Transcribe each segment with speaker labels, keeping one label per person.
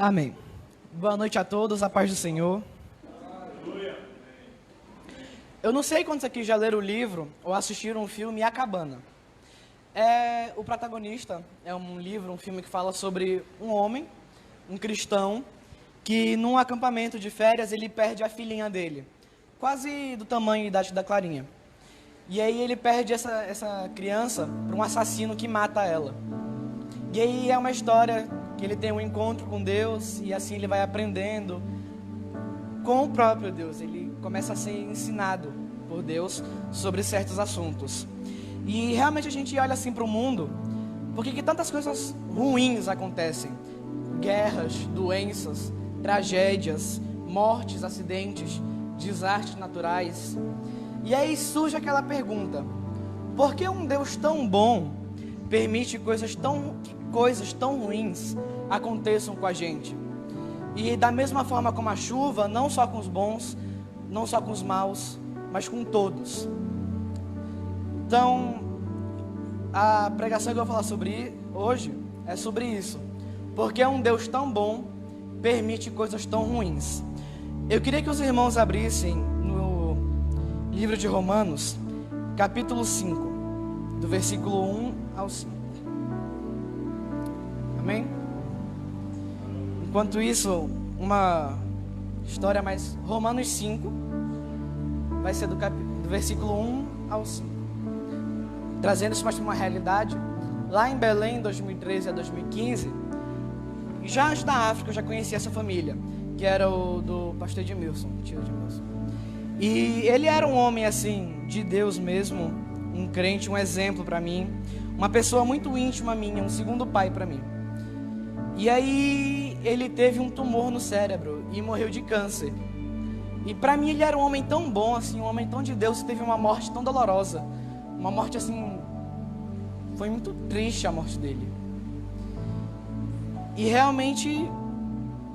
Speaker 1: Amém. Boa noite a todos, a paz do Senhor. Eu não sei quantos aqui já leram o livro ou assistiram o filme A Cabana. O protagonista é um livro, um filme que fala sobre um homem, um cristão, que num acampamento de férias ele perde a filhinha dele, quase do tamanho e idade da Clarinha. E aí ele perde essa criança para um assassino que mata ela. E aí é uma história que ele tem um encontro com Deus e assim ele vai aprendendo com o próprio Deus. Ele começa a ser ensinado por Deus sobre certos assuntos. E realmente a gente olha assim para o mundo, porque que tantas coisas ruins acontecem. Guerras, doenças, tragédias, mortes, acidentes, desastres naturais. E aí surge aquela pergunta: por que um Deus tão bom permite que coisas tão ruins aconteçam com a gente? E da mesma forma como a chuva, não só com os bons, não só com os maus, mas com todos. Então, a pregação que eu vou falar sobre hoje é sobre isso. Porque um Deus tão bom permite coisas tão ruins. Eu queria que os irmãos abrissem no livro de Romanos, capítulo 5, do versículo 1 ao 5. Amém? Enquanto isso, uma história mais... Romanos 5 vai ser do versículo 1 ao 5. Trazendo isso mais para uma realidade. Lá em Belém, 2013 a 2015, já antes da África eu já conhecia essa família, que era o do pastor Edmilson, tio Edmilson. E ele era um homem assim, de Deus mesmo, um crente, um exemplo para mim, uma pessoa muito íntima minha, um segundo pai para mim. E aí ele teve um tumor no cérebro e morreu de câncer. E para mim ele era um homem tão bom, assim, um homem tão de Deus, que teve uma morte tão dolorosa. Uma morte assim, foi muito triste a morte dele. E realmente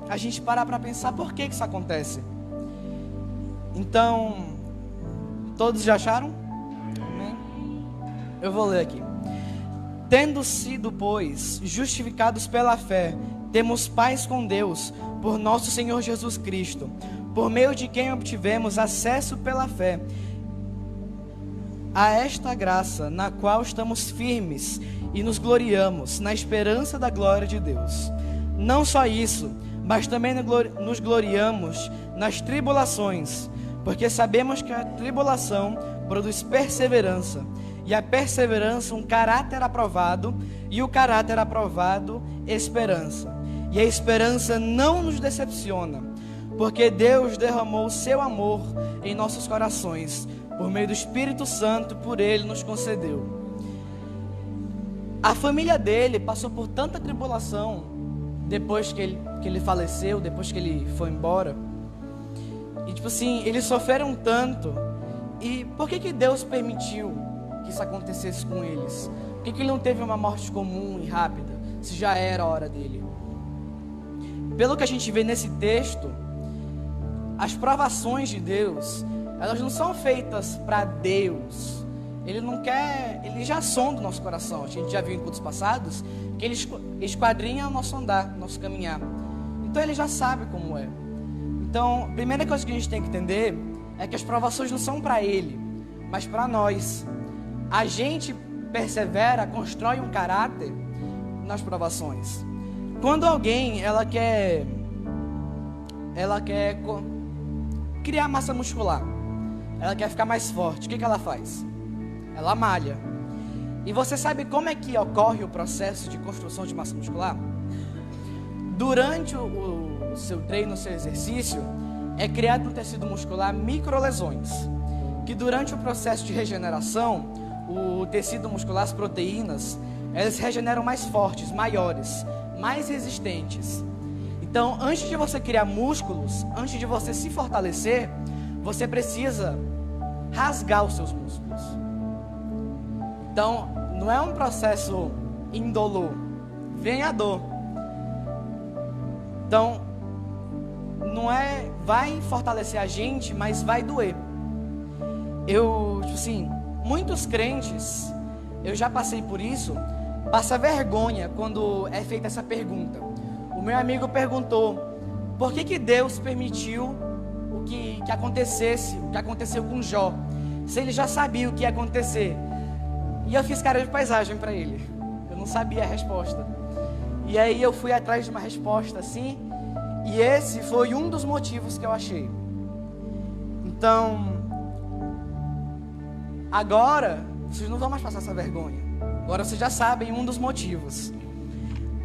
Speaker 1: a gente para pensar por que isso acontece. Então, todos já acharam? Amém? Eu vou ler aqui. Tendo sido, pois, justificados pela fé, temos paz com Deus, por nosso Senhor Jesus Cristo, por meio de quem obtivemos acesso pela fé a esta graça, na qual estamos firmes e nos gloriamos na esperança da glória de Deus. Não só isso, mas também nos gloriamos nas tribulações, porque sabemos que a tribulação produz perseverança, e a perseverança um caráter aprovado, e o caráter aprovado esperança. E a esperança não nos decepciona, porque Deus derramou o seu amor em nossos corações, por meio do Espírito Santo, por Ele nos concedeu. A família dele passou por tanta tribulação depois que ele faleceu, depois que ele foi embora. E tipo assim, eles sofreram tanto. E por que Deus permitiu que isso acontecesse com eles? Por que ele não teve uma morte comum e rápida, se já era a hora dele? Pelo que a gente vê nesse texto, as provações de Deus, elas não são feitas para Deus. Ele não quer, ele já sonda o nosso coração. A gente já viu em cultos passados que ele esquadrinha o nosso andar, o nosso caminhar. Então ele já sabe como é. Então, a primeira coisa que a gente tem que entender é que as provações não são para ele, mas para nós. A gente persevera, constrói um caráter nas provações. Quando alguém ela quer criar massa muscular, ela quer ficar mais forte, o que ela faz? Ela malha. E você sabe como é que ocorre o processo de construção de massa muscular? Durante o seu treino, o seu exercício, é criado no tecido muscular microlesões, que durante o processo de regeneração, o tecido muscular, as proteínas, elas se regeneram mais fortes, maiores, mais resistentes. Então, antes de você criar músculos, antes de você se fortalecer, você precisa rasgar os seus músculos. Então, não é um processo indolor, vem a dor. Então, não é, vai fortalecer a gente, mas vai doer. Muitos crentes, eu já passei por isso, passa vergonha quando é feita essa pergunta: o meu amigo perguntou por que Deus permitiu o que acontecesse, o que aconteceu com Jó, se ele já sabia o que ia acontecer. E eu fiz cara de paisagem para ele, eu não sabia a resposta. E aí eu fui atrás de uma resposta assim, e esse foi um dos motivos que eu achei. Então, agora vocês não vão mais passar essa vergonha. Agora vocês já sabem um dos motivos.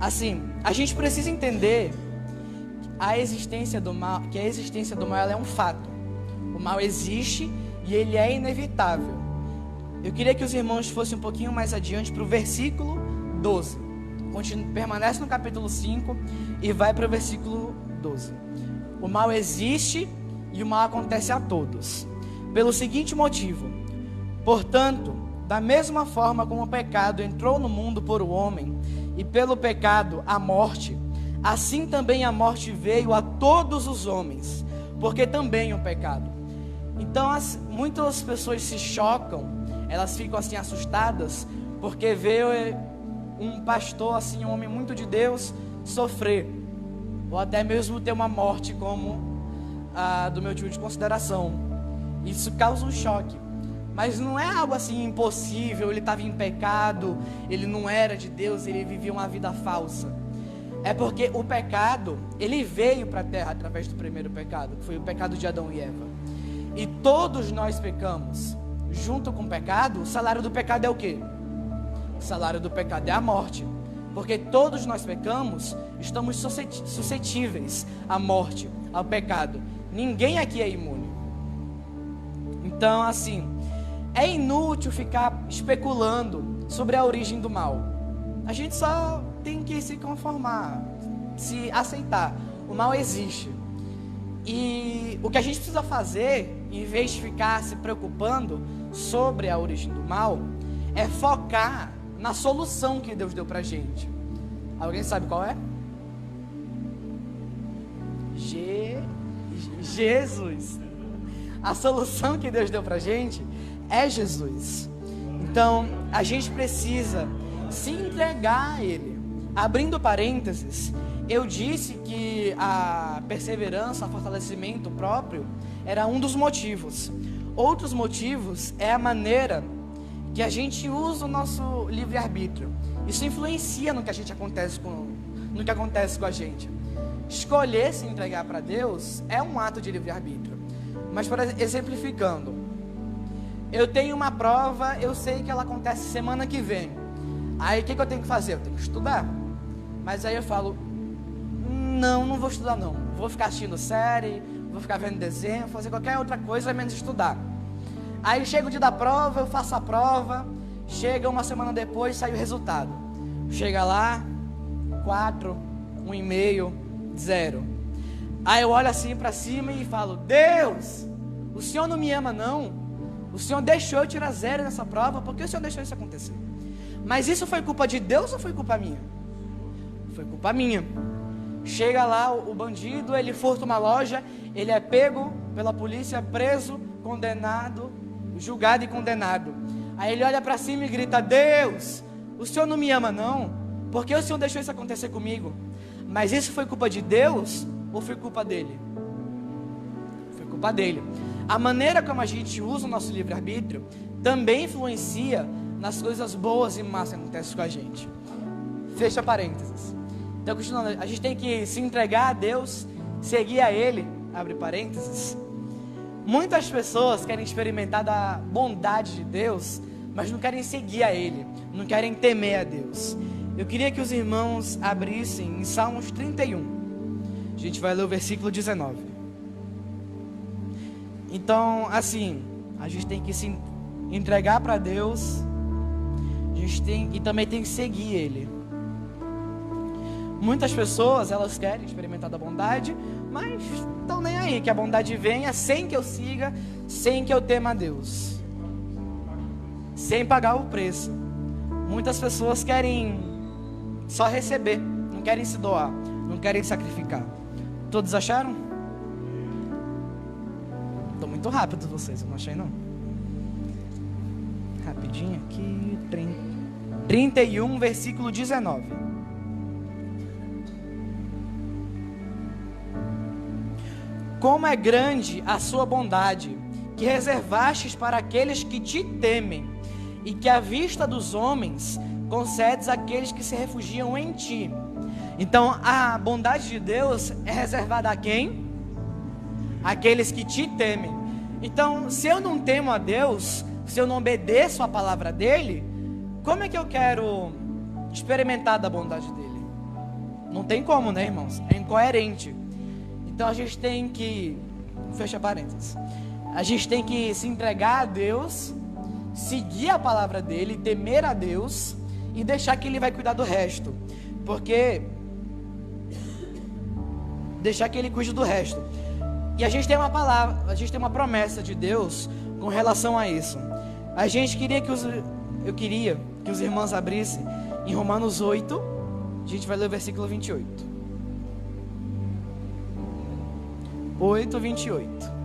Speaker 1: Assim, a gente precisa entender a existência do mal, que a existência do mal ela é um fato. O mal existe e ele é inevitável. Eu queria que os irmãos fossem um pouquinho mais adiante para o versículo 12. Permanece no capítulo 5 e vai para o versículo 12. O mal existe e o mal acontece a todos, pelo seguinte motivo: portanto, da mesma forma como o pecado entrou no mundo por o homem, e pelo pecado a morte, assim também a morte veio a todos os homens, porque também o pecado. Então muitas pessoas se chocam, elas ficam assim assustadas, porque vê um pastor, assim, um homem muito de Deus, sofrer, ou até mesmo ter uma morte como a do meu tio de consideração. Isso causa um choque, mas não é algo assim impossível. Ele estava em pecado, ele não era de Deus, ele vivia uma vida falsa. É porque o pecado, ele veio para a terra através do primeiro pecado, que foi o pecado de Adão e Eva. E todos nós pecamos. Junto com o pecado, o salário do pecado é o quê? O salário do pecado é a morte. Porque todos nós pecamos, estamos suscetíveis à morte, ao pecado. Ninguém aqui é imune. Então, assim, é inútil ficar especulando sobre a origem do mal. A gente só tem que se conformar, se aceitar. O mal existe. E o que a gente precisa fazer, em vez de ficar se preocupando sobre a origem do mal, é focar na solução que Deus deu pra gente. Alguém sabe qual é? Jesus. A solução que Deus deu pra gente é Jesus. Então, a gente precisa se entregar a Ele. Abrindo parênteses, eu disse que a perseverança, o fortalecimento próprio era um dos motivos. Outros motivos é a maneira que a gente usa o nosso livre-arbítrio. Isso influencia no que acontece com a gente. Escolher se entregar para Deus é um ato de livre-arbítrio. Mas, exemplificando, eu tenho uma prova, eu sei que ela acontece semana que vem. Aí o que eu tenho que fazer? Eu tenho que estudar. Mas aí eu falo, não vou estudar não. Vou ficar assistindo série, vou ficar vendo desenho, fazer qualquer outra coisa, menos estudar. Aí chega o dia da prova, eu faço a prova, chega uma semana depois, sai o resultado. Chega lá, 4, 1,5, 0. Aí eu olho assim para cima e falo, Deus, o Senhor não me ama não? O Senhor deixou eu tirar 0 nessa prova, por que o Senhor deixou isso acontecer? Mas isso foi culpa de Deus ou foi culpa minha? Foi culpa minha. Chega lá o bandido, ele furta uma loja, ele é pego pela polícia, preso, condenado, julgado e condenado. Aí ele olha para cima e grita, Deus, o Senhor não me ama não? Por que o Senhor deixou isso acontecer comigo? Mas isso foi culpa de Deus ou foi culpa dele? Foi culpa dele. A maneira como a gente usa o nosso livre-arbítrio também influencia nas coisas boas e más que acontecem com a gente. Fecha parênteses. Então, continuando, a gente tem que se entregar a Deus, seguir a Ele, abre parênteses. Muitas pessoas querem experimentar da bondade de Deus, mas não querem seguir a Ele, não querem temer a Deus. Eu queria que os irmãos abrissem em Salmos 31. A gente vai ler o versículo 19. Então, assim, a gente tem que se entregar para Deus, e também tem que seguir Ele. Muitas pessoas, elas querem experimentar da bondade, mas estão nem aí, que a bondade venha sem que eu siga, sem que eu tema a Deus, sem pagar o preço. Muitas pessoas querem só receber, não querem se doar, não querem sacrificar. Todos acharam? Estou muito rápido vocês, eu não achei não. Rapidinho aqui, 31, versículo 19. como é grande a sua bondade, que reservastes para aqueles que te temem, e que à vista dos homens concedes àqueles que se refugiam em ti. Então, a bondade de Deus é reservada a quem? Aqueles que te temem. Então, se eu não temo a Deus, se eu não obedeço a palavra dele, como é que eu quero experimentar da bondade dele? Não tem como, né, irmãos? É incoerente. Então a gente tem que, fecha parênteses, a gente tem que se entregar a Deus, seguir a palavra dele, temer a Deus e deixar que ele vai cuidar do resto. Porque deixar que ele cuide do resto. E a gente tem uma palavra, a gente tem uma promessa de Deus com relação a isso. Eu queria que os irmãos abrissem em Romanos 8, a gente vai ler o versículo 28. 8, 28.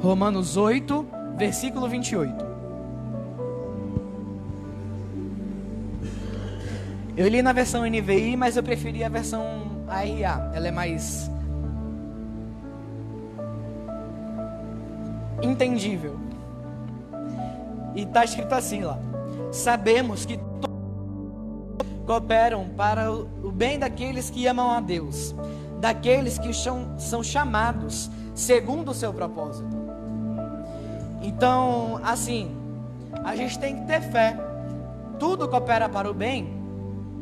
Speaker 1: Romanos 8, versículo 28. Eu li na versão NVI, mas eu preferi a versão ARA. Ela é mais entendível. E está escrito assim lá: sabemos que todos cooperam para o bem daqueles que amam a Deus, daqueles que são chamados segundo o seu propósito. Então, assim, a gente tem que ter fé. Tudo coopera para o bem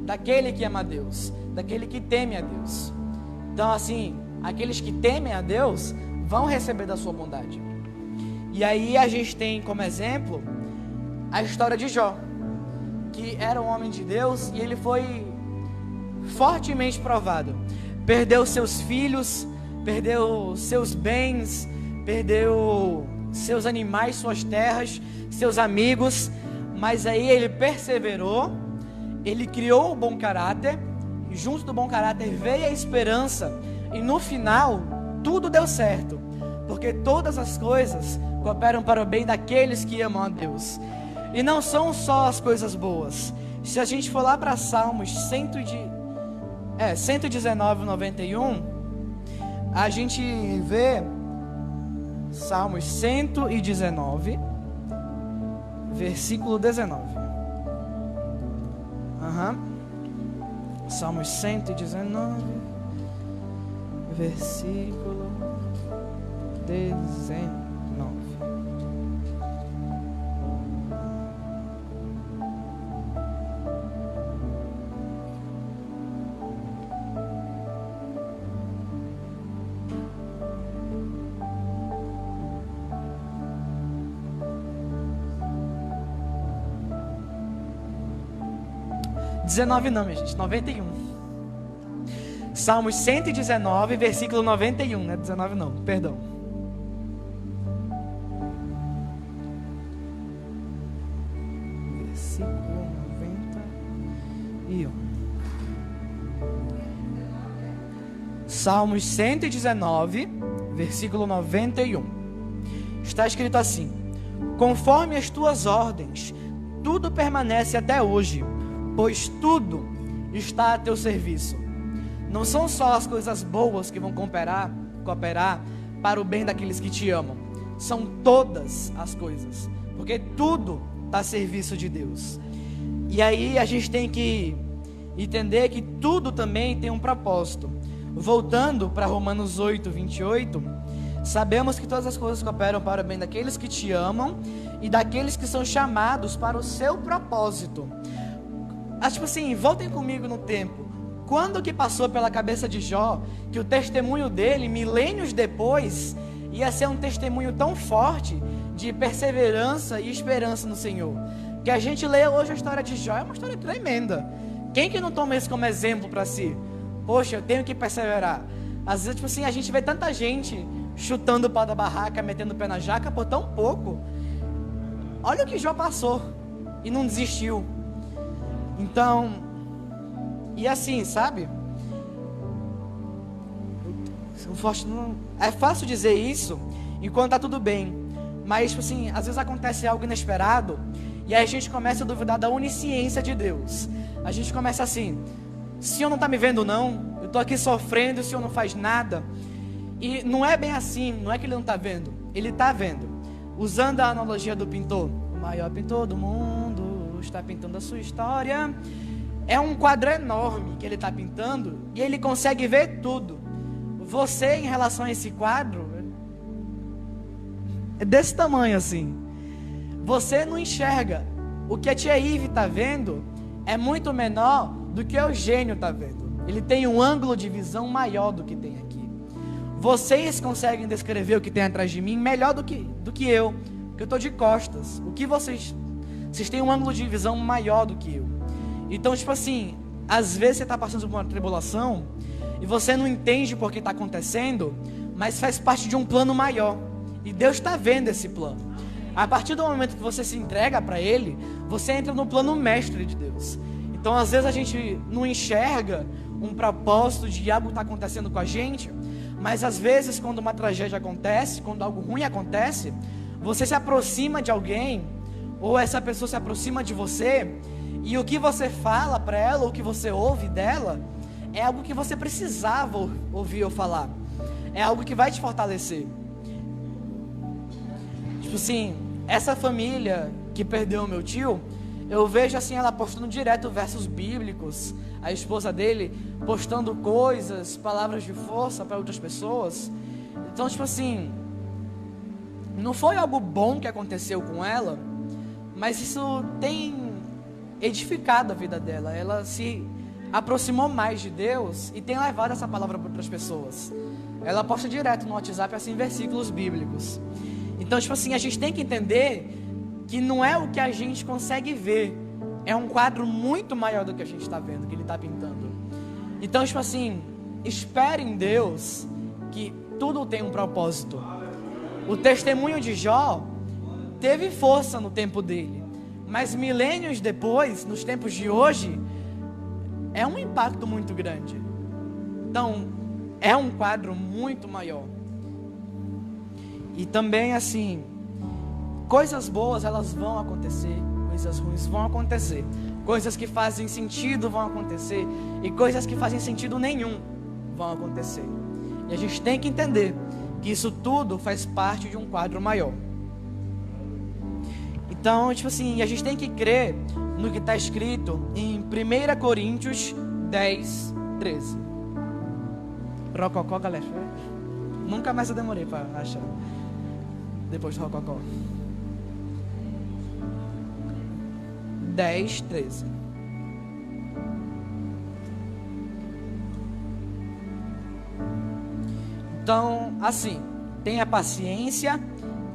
Speaker 1: daquele que ama a Deus, daquele que teme a Deus. Então, assim, aqueles que temem a Deus vão receber da sua bondade. E aí a gente tem como exemplo a história de Jó, que era um homem de Deus e ele foi fortemente provado. Perdeu seus filhos, perdeu seus bens, perdeu seus animais, suas terras, seus amigos, mas aí ele perseverou, ele criou o bom caráter, e junto do bom caráter veio a esperança, e no final tudo deu certo, porque todas as coisas cooperam para o bem daqueles que amam a Deus. E não são só as coisas boas. Se a gente for lá para Salmos 119, 91, a gente vê Salmos 119, versículo 19. Salmos 119, versículo 19. Não, minha gente, 91. Salmos 119, versículo 91, não é 19 não, perdão. Versículo 91. Salmos 119, versículo 91. Está escrito assim: conforme as tuas ordens, tudo permanece até hoje, pois tudo está a teu serviço. Não são só as coisas boas que vão cooperar para o bem daqueles que te amam. São todas as coisas, porque tudo está a serviço de Deus. E aí a gente tem que entender que tudo também tem um propósito. Voltando para Romanos 8, 28, sabemos que todas as coisas cooperam para o bem daqueles que te amam e daqueles que são chamados para o seu propósito. Tipo assim, voltem comigo no tempo. Quando que passou pela cabeça de Jó que o testemunho dele, milênios depois, ia ser um testemunho tão forte de perseverança e esperança no Senhor? Que a gente lê hoje a história de Jó, é uma história tremenda. Quem que não toma isso como exemplo para si? Poxa, eu tenho que perseverar. Às vezes, tipo assim, a gente vê tanta gente chutando o pau da barraca, metendo o pé na jaca por tão pouco. Olha o que Jó passou e não desistiu. Então, e assim, sabe? É fácil dizer isso enquanto tá tudo bem, mas tipo assim, às vezes acontece algo inesperado e aí a gente começa a duvidar da onisciência de Deus. A gente começa assim: o Senhor não está me vendo não? Eu estou aqui sofrendo, o Senhor não faz nada. E não é bem assim, não é que Ele não está vendo, Ele está vendo. Usando a analogia do pintor, o maior pintor do mundo está pintando a sua história. É um quadro enorme que Ele está pintando e Ele consegue ver tudo. Você, em relação a esse quadro, é desse tamanho assim. Você não enxerga. O que a tia Ive está vendo é muito menor do que o Eugênio está vendo. Ele tem um ângulo de visão maior do que tem aqui. Vocês conseguem descrever o que tem atrás de mim melhor do que eu, porque eu estou de costas. O que vocês têm um ângulo de visão maior do que eu. Então, tipo assim, às vezes você está passando por uma tribulação e você não entende por que está acontecendo, mas faz parte de um plano maior. E Deus está vendo esse plano. A partir do momento que você se entrega para Ele, você entra no plano mestre de Deus. Então, às vezes a gente não enxerga um propósito de algo que está acontecendo com a gente, mas às vezes quando uma tragédia acontece, quando algo ruim acontece, você se aproxima de alguém, ou essa pessoa se aproxima de você, e o que você fala para ela, ou o que você ouve dela, é algo que você precisava ouvir ou falar. É algo que vai te fortalecer. Tipo assim, essa família que perdeu o meu tio, eu vejo assim ela postando direto versos bíblicos, a esposa dele postando coisas, palavras de força para outras pessoas. Então, tipo assim, não foi algo bom que aconteceu com ela, mas isso tem edificado a vida dela. Ela se aproximou mais de Deus e tem levado essa palavra para outras pessoas. Ela posta direto no WhatsApp assim versículos bíblicos. Então, tipo assim, a gente tem que entender que não é o que a gente consegue ver, é um quadro muito maior do que a gente está vendo, que Ele está pintando. Então, tipo assim, espere em Deus que tudo tem um propósito. O testemunho de Jó teve força no tempo dele, mas milênios depois, nos tempos de hoje, é um impacto muito grande. Então, é um quadro muito maior. E também assim, coisas boas elas vão acontecer, coisas ruins vão acontecer, coisas que fazem sentido vão acontecer e coisas que fazem sentido nenhum vão acontecer. E a gente tem que entender que isso tudo faz parte de um quadro maior. Então, tipo assim, a gente tem que crer no que está escrito em 1 Coríntios 10, 13. Rococó, galera. Nunca mais eu demorei para achar. Depois do Rococó. 10, 13. Então, assim, tenha paciência,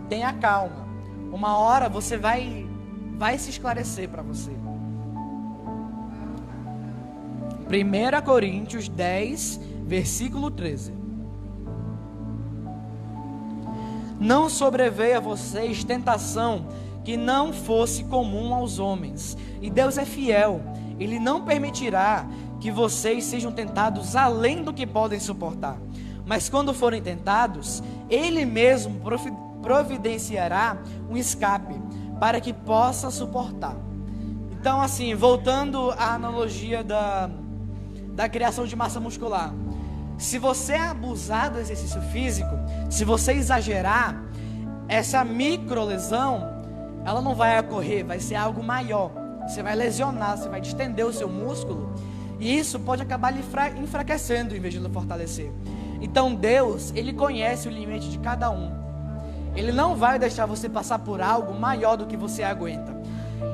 Speaker 1: tenha calma. Uma hora você vai se esclarecer para você. 1 Coríntios 10, versículo 13. Não sobreveia a vocês tentação que não fosse comum aos homens. E Deus é fiel. Ele não permitirá que vocês sejam tentados além do que podem suportar. Mas quando forem tentados, Ele mesmo providenciará um escape para que possa suportar. Então, assim, voltando à analogia da criação de massa muscular. Se você abusar do exercício físico, se você exagerar, essa microlesão, ela não vai ocorrer, vai ser algo maior. Você vai lesionar, você vai distender o seu músculo, e isso pode acabar lhe enfraquecendo em vez de lhe fortalecer. Então Deus, Ele conhece o limite de cada um. Ele não vai deixar você passar por algo maior do que você aguenta.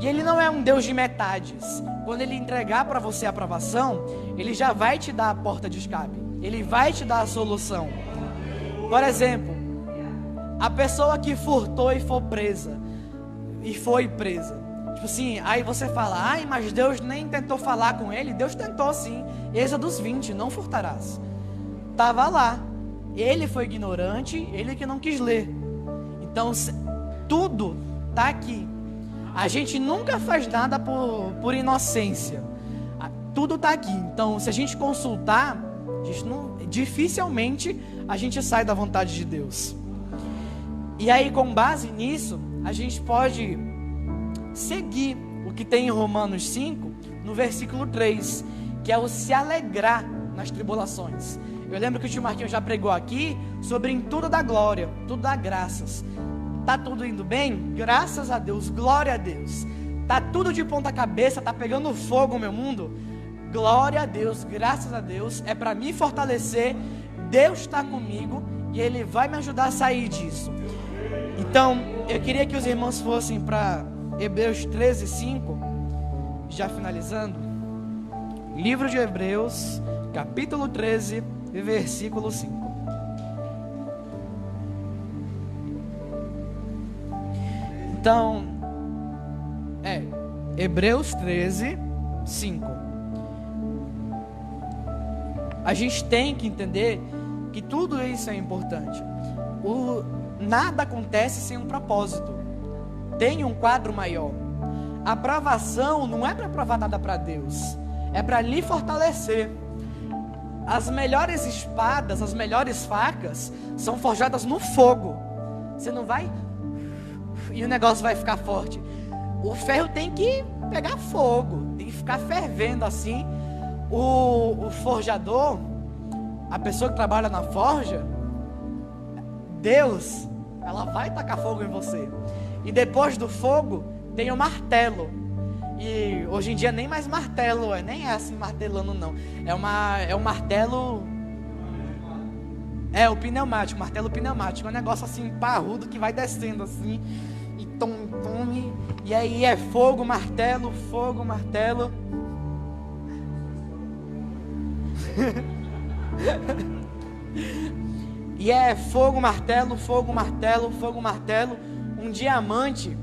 Speaker 1: E Ele não é um Deus de metades. Quando Ele entregar para você a aprovação, Ele já vai te dar a porta de escape. Ele vai te dar a solução. Por exemplo, a pessoa que furtou e foi presa. Tipo assim, aí você fala, ai, mas Deus nem tentou falar com ele. Deus tentou sim. Êxodo 20, não furtarás. Estava lá. Ele foi ignorante, ele que não quis ler. Então, tudo está aqui. A gente nunca faz nada por inocência. Tudo está aqui. Então, se a gente consultar, dificilmente a gente sai da vontade de Deus. E aí, com base nisso, a gente pode seguir o que tem em Romanos 5, no versículo 3, que é o se alegrar nas tribulações. Eu lembro que o tio Marquinhos já pregou aqui sobre em tudo dá glória, tudo dá graças. Tá tudo indo bem? Graças a Deus, glória a Deus. Tá tudo de ponta cabeça, tá pegando fogo o meu mundo? Glória a Deus, graças a Deus. É para me fortalecer. Deus está comigo e Ele vai me ajudar a sair disso. Então, eu queria que os irmãos fossem para Hebreus 13, 5, já finalizando. Livro de Hebreus, capítulo 13, versículo 5. Então, Hebreus 13, 5. A gente tem que entender que tudo isso é importante. Nada acontece sem um propósito. Tem um quadro maior. A provação não é para provar nada para Deus, é para lhe fortalecer. As melhores espadas, as melhores facas são forjadas no fogo. Você não vai e o negócio vai ficar forte. O ferro tem que pegar fogo, tem que ficar fervendo assim. O forjador, a pessoa que trabalha na forja, Deus, ela vai tacar fogo em você. E depois do fogo tem o martelo. E hoje em dia nem mais martelo nem é assim martelando não. É um martelo. É o pneumático, martelo pneumático. É um negócio assim parrudo que vai descendo assim. E tome. E aí é fogo, martelo, fogo, martelo. E é fogo, martelo, fogo, martelo, fogo, martelo. Um diamante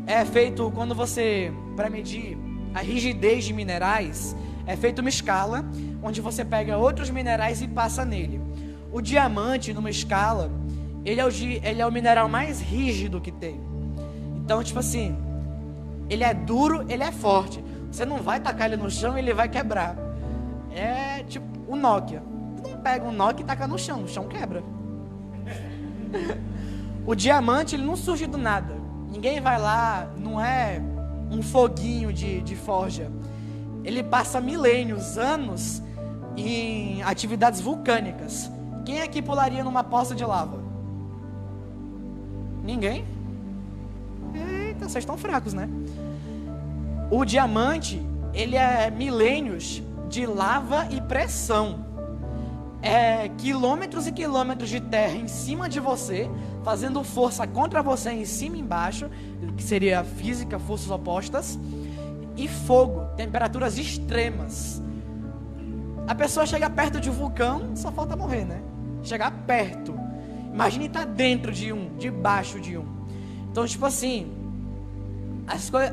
Speaker 1: é feito quando você, para medir a rigidez de minerais, é feita uma escala, onde você pega outros minerais e passa nele. O diamante, numa escala, ele é o mineral mais rígido que tem. Então, tipo assim, ele é duro, ele é forte. Você não vai tacar ele no chão e ele vai quebrar. É tipo o Nokia. Você não pega um Nokia e taca no chão quebra. O diamante, ele não surge do nada. Ninguém vai lá, não é um foguinho de forja. Ele passa milênios, anos em atividades vulcânicas. Quem aqui pularia numa poça de lava? Ninguém? Eita, vocês estão fracos, né? O diamante, ele é milênios de lava e pressão. É quilômetros e quilômetros de terra em cima de você, fazendo força contra você em cima e embaixo, que seria a física, forças opostas, e fogo, temperaturas extremas. A pessoa chega perto de um vulcão, só falta morrer, né? Chegar perto. Imagine estar dentro de um, debaixo de um. Então, tipo assim,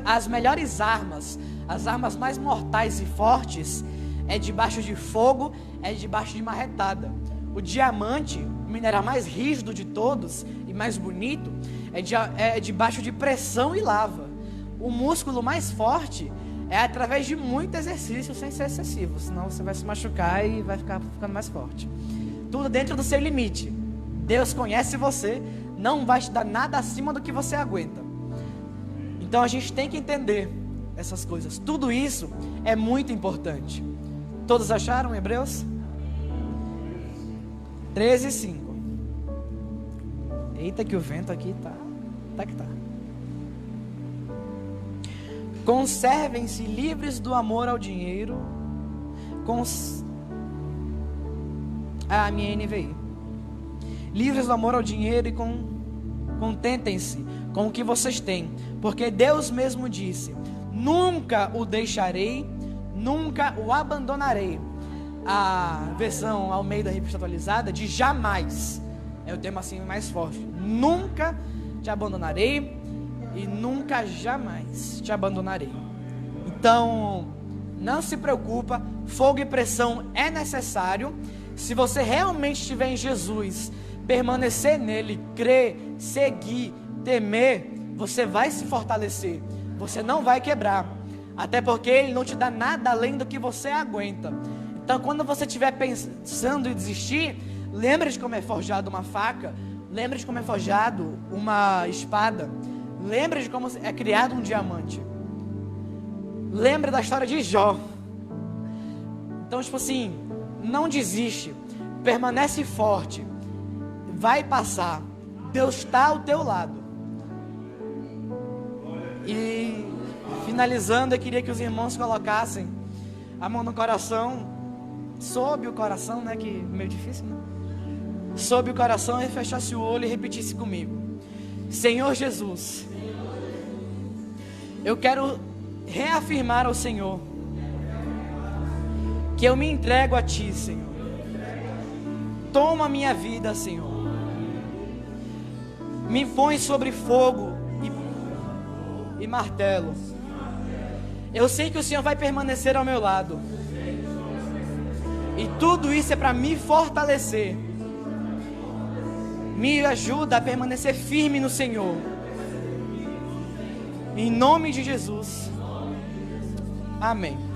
Speaker 1: as melhores armas, as armas mais mortais e fortes, é debaixo de fogo, é debaixo de marretada. O diamante, o mineral mais rígido de todos e mais bonito, é debaixo de pressão e lava. O músculo mais forte é através de muito exercício sem ser excessivo, senão você vai se machucar e vai ficando mais forte. Tudo dentro do seu limite. Deus conhece você, não vai te dar nada acima do que você aguenta. Então a gente tem que entender essas coisas. Tudo isso é muito importante. Todos acharam Hebreus? 13, 5. Eita que o vento aqui tá que tá. Conservem-se livres do amor ao dinheiro. A minha NVI. Livres do amor ao dinheiro e contentem-se com o que vocês têm, porque Deus mesmo disse: nunca o deixarei, nunca o abandonarei. A versão Almeida Revista Atualizada de jamais é o tema assim mais forte. Nunca te abandonarei e nunca jamais te abandonarei. Então, não se preocupa, fogo e pressão é necessário. Se você realmente estiver em Jesus, permanecer nele, crer, seguir, temer, você vai se fortalecer, você não vai quebrar, até porque ele não te dá nada além do que você aguenta. Então, quando você estiver pensando em desistir, lembre de como é forjado uma faca, lembre de como é forjado uma espada, lembre de como é criado um diamante, lembre da história de Jó. Então, tipo assim, não desiste, permanece forte, vai passar, Deus está ao teu lado. E finalizando, eu queria que os irmãos colocassem a mão no coração, sob o coração, né, que é meio difícil, né? Sob o coração, e fechasse o olho e repetisse comigo: Senhor Jesus, eu quero reafirmar ao Senhor que eu me entrego a Ti, Senhor. Toma a minha vida, Senhor. Me põe sobre fogo e martelo. Eu sei que o Senhor vai permanecer ao meu lado. E tudo isso é para me fortalecer. Me ajuda a permanecer firme no Senhor. Em nome de Jesus. Amém.